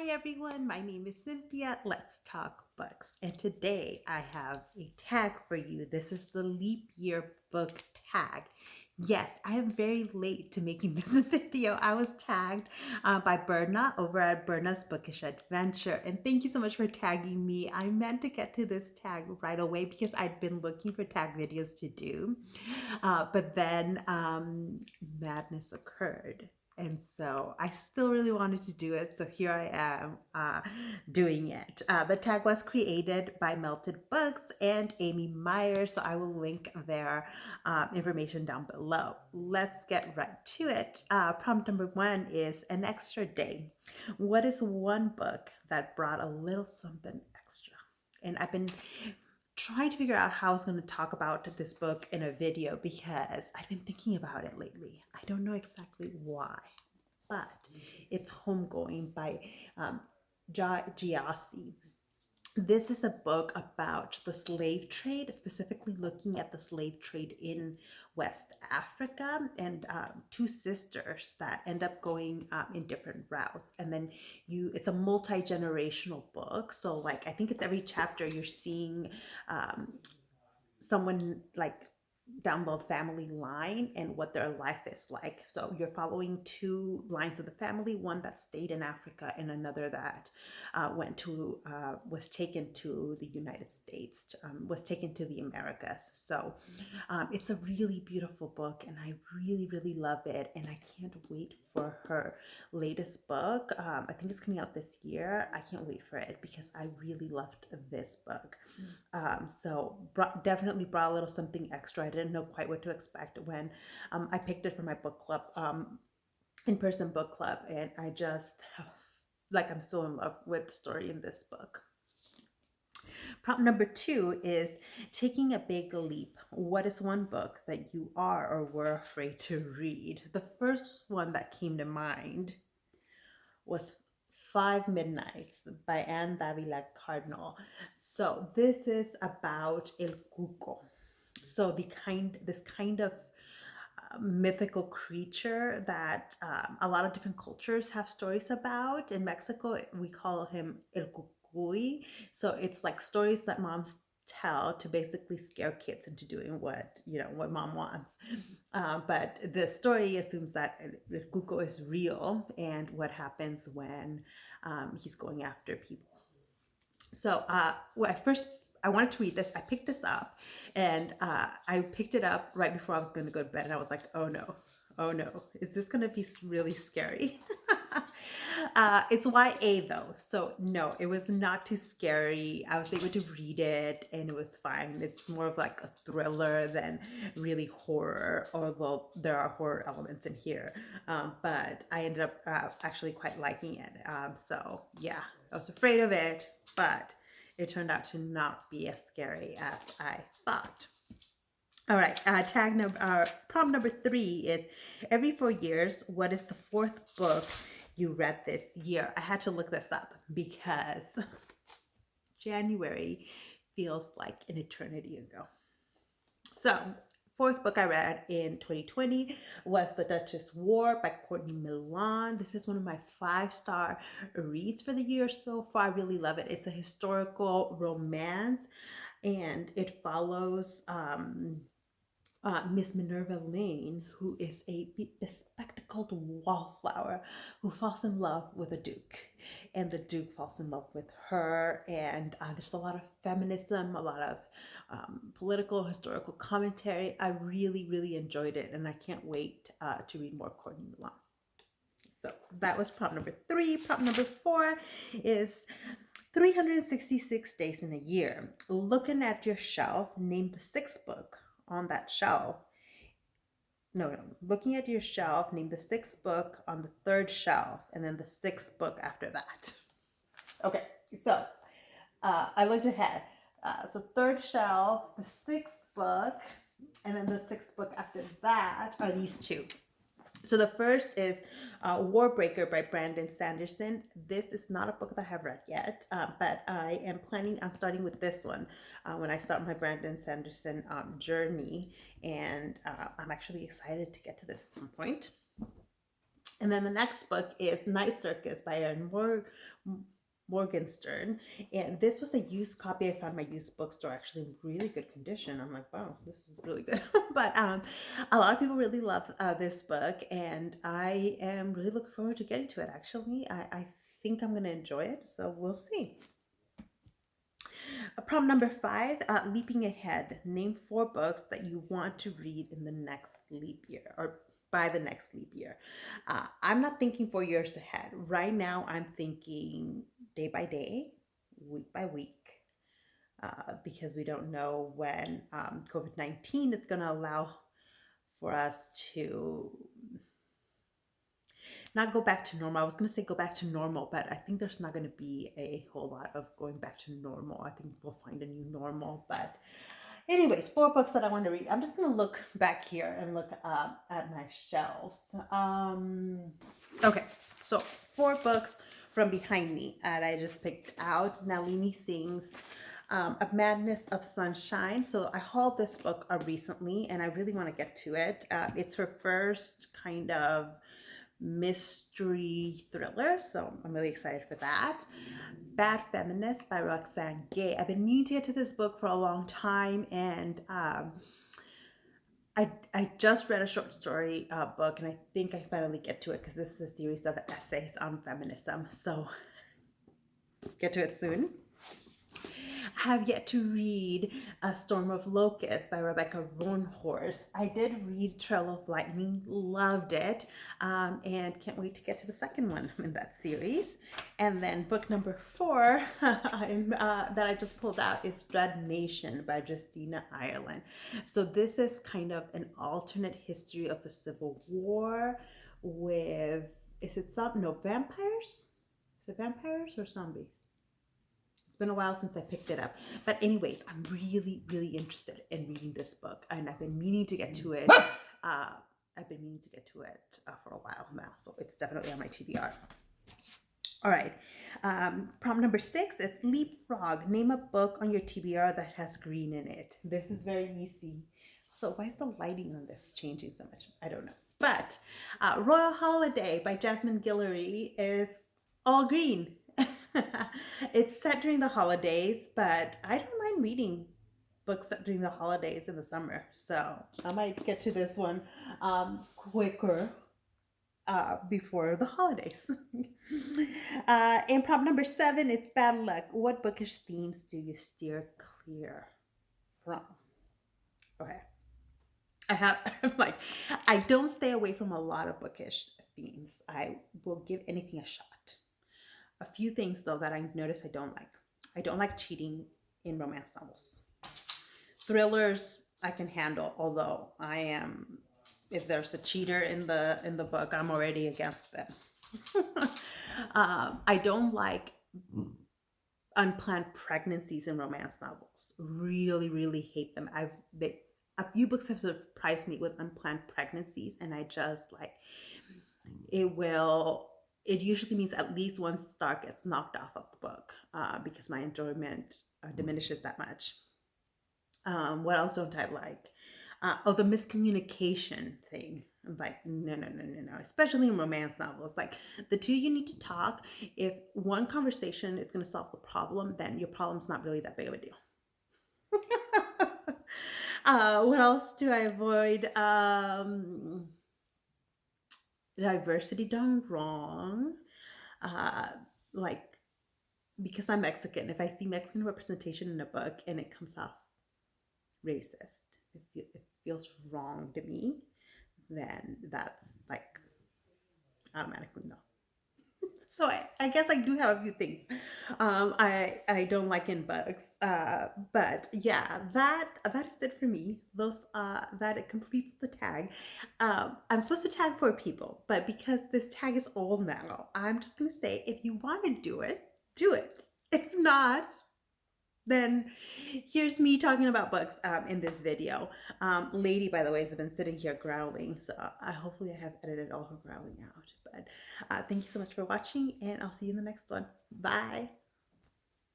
Hi everyone, my name is Cynthia. Let's talk books. And today I have a tag for you. This is the leap year book tag. Yes, I am very late to making this video. I was tagged by Berna over at Berna's Bookish Adventure. And thank you so much for tagging me. I meant to get to this tag right away because I'd been looking for tag videos to do. But then madness occurred. And so I still really wanted to do it. So here I am doing it. The tag was created by Melted Books and Amy Myers. So I will link their information down below. Let's get right to it. Prompt number 1 is an extra day. What is one book that brought a little something extra? And I've been trying to figure out how I was going to talk about this book in a video because I've been thinking about it lately. I don't know exactly why, but it's Homegoing by Yaa Gyasi. This is a book about the slave trade, specifically looking at the slave trade in West Africa, and two sisters that end up going in different routes. And then it's a multi-generational book. So like, I think it's every chapter you're seeing someone like down the family line and what their life is like. So you're following two lines of the family, one that stayed in Africa and another that was taken to the United States, was taken to the Americas. So it's a really beautiful book and I really, really love it. And I can't wait for her latest book. I think it's coming out this year. I can't wait for it because I really loved this book. Definitely brought a little something extra. I didn't know quite what to expect when I picked it for my book club, in-person book club, and I just I'm still in love with the story in this book. Prompt number 2 is taking a big leap. What is one book that you are or were afraid to read? The first one that came to mind was 5 Midnights by Davila Cardinal. So this is about El Cuco. So this kind of mythical creature that a lot of different cultures have stories about. In Mexico, we call him El Cucuy. So it's like stories that moms tell to basically scare kids into doing what mom wants. But the story assumes that El Cuco is real and what happens when he's going after people. So I wanted to read this. I picked this up and I picked it up right before I was going to go to bed. And I was like, oh no, is this going to be really scary? It's YA though. So no, it was not too scary. I was able to read it and it was fine. It's more of like a thriller than really horror, although there are horror elements in here. But I ended up actually quite liking it. So yeah, I was afraid of it, but it turned out to not be as scary as I thought. All right, prompt number 3 is every 4 years, what is the 4th book you read this year? I had to look this up because January feels like an eternity ago. So 4th book I read in 2020 was The Duchess War by Courtney Milan. This is one of my 5-star reads for the year so far. I really love it. It's a historical romance and it follows Miss Minerva Lane, who is a bespectacled wallflower who falls in love with a duke, and the duke falls in love with her. And there's a lot of feminism, a lot of political, historical commentary. I really, really enjoyed it, and I can't wait to read more Courtney Milan. So that was prompt number 3. Prompt number 4 is 366 days in a year. Looking at your shelf, name the 6th book on that shelf. No, looking at your shelf, name the 6th book on the 3rd shelf, and then the 6th book after that. Okay, so I looked ahead. So 3rd shelf, the 6th book, and then the 6th book after that are these two. So the first is Warbreaker by Brandon Sanderson. This is not a book that I have read yet, but I am planning on starting with this one when I start my Brandon Sanderson journey, and I'm actually excited to get to this at some point. And then the next book is Night Circus by Erin Morgensstern. And this was a used copy I found in my used bookstore, actually in really good condition. I'm like, wow, this is really good. But a lot of people really love this book, and I am really looking forward to getting to it, actually. I think I'm going to enjoy it, so we'll see. Prompt number 5, leaping ahead. Name 4 books that you want to read in the next leap year, or by the next leap year. I'm not thinking 4 years ahead. Right now, I'm thinking day by day, week by week, because we don't know when COVID-19 is going to allow for us to not go back to normal. I was going to say go back to normal, but I think there's not going to be a whole lot of going back to normal. I think we'll find a new normal. But anyways, 4 books that I want to read. I'm just going to look back here and look at my shelves. Okay, so 4 books from behind me that I just picked out. Nalini Singh's A Madness of Sunshine. So I hauled this book recently, and I really want to get to it. It's her first kind of mystery thriller, so I'm really excited for that. Bad Feminist by Roxane Gay. I've been meaning to get to this book for a long time, and I just read a short story book, and I think I finally get to it because this is a series of essays on feminism, so get to it soon. I have yet to read A Storm of Locust by Rebecca Roanhorse. I did read Trail of Lightning, loved it, and can't wait to get to the second one in that series. And then book number 4 that I just pulled out is Dread Nation by Justina, Ireland. So this is kind of an alternate history of the Civil War with, vampires? Is it vampires or zombies? Been a while since I picked it up, but anyways, I'm really interested in reading this book, and I've been meaning to get to it. For a while now, so it's definitely on my TBR. All right, prompt number 6 is Leapfrog. Name a book on your TBR that has green in it. This is very easy. So why is the lighting on this changing so much? I don't know. But Royal Holiday by Jasmine Guillory is all green. It's set during the holidays, but I don't mind reading books set during the holidays in the summer, so I might get to this one quicker before the holidays. And prompt number 7 is Bad Luck. What bookish themes do you steer clear from? Okay. I don't stay away from a lot of bookish themes. I will give anything a shot. A few things, though, that I notice I don't like. I don't like cheating in romance novels. Thrillers I can handle, although if there's a cheater in the book, I'm already against them. I don't like unplanned pregnancies in romance novels. Really hate them. A few books have surprised me with unplanned pregnancies, and I just it usually means at least one star gets knocked off of the book because my enjoyment diminishes that much. What else don't I like? The miscommunication thing. I'm like, no. Especially in romance novels. Like, the two you need to talk. If one conversation is going to solve the problem, then your problem's not really that big of a deal. What else do I avoid? Diversity done wrong. Because I'm Mexican, if I see Mexican representation in a book and it comes off racist, it feels wrong to me, then that's automatically no. So I guess I do have a few things I don't like in books, but yeah, that is it for me. That it completes the tag. I'm supposed to tag 4 people, but because this tag is old now, I'm just gonna say, if you want to do it, do it. If not, then here's me talking about books in this video. Lady, by the way, has been sitting here growling, so hopefully I have edited all her growling out. But thank you so much for watching, and I'll see you in the next one. Bye.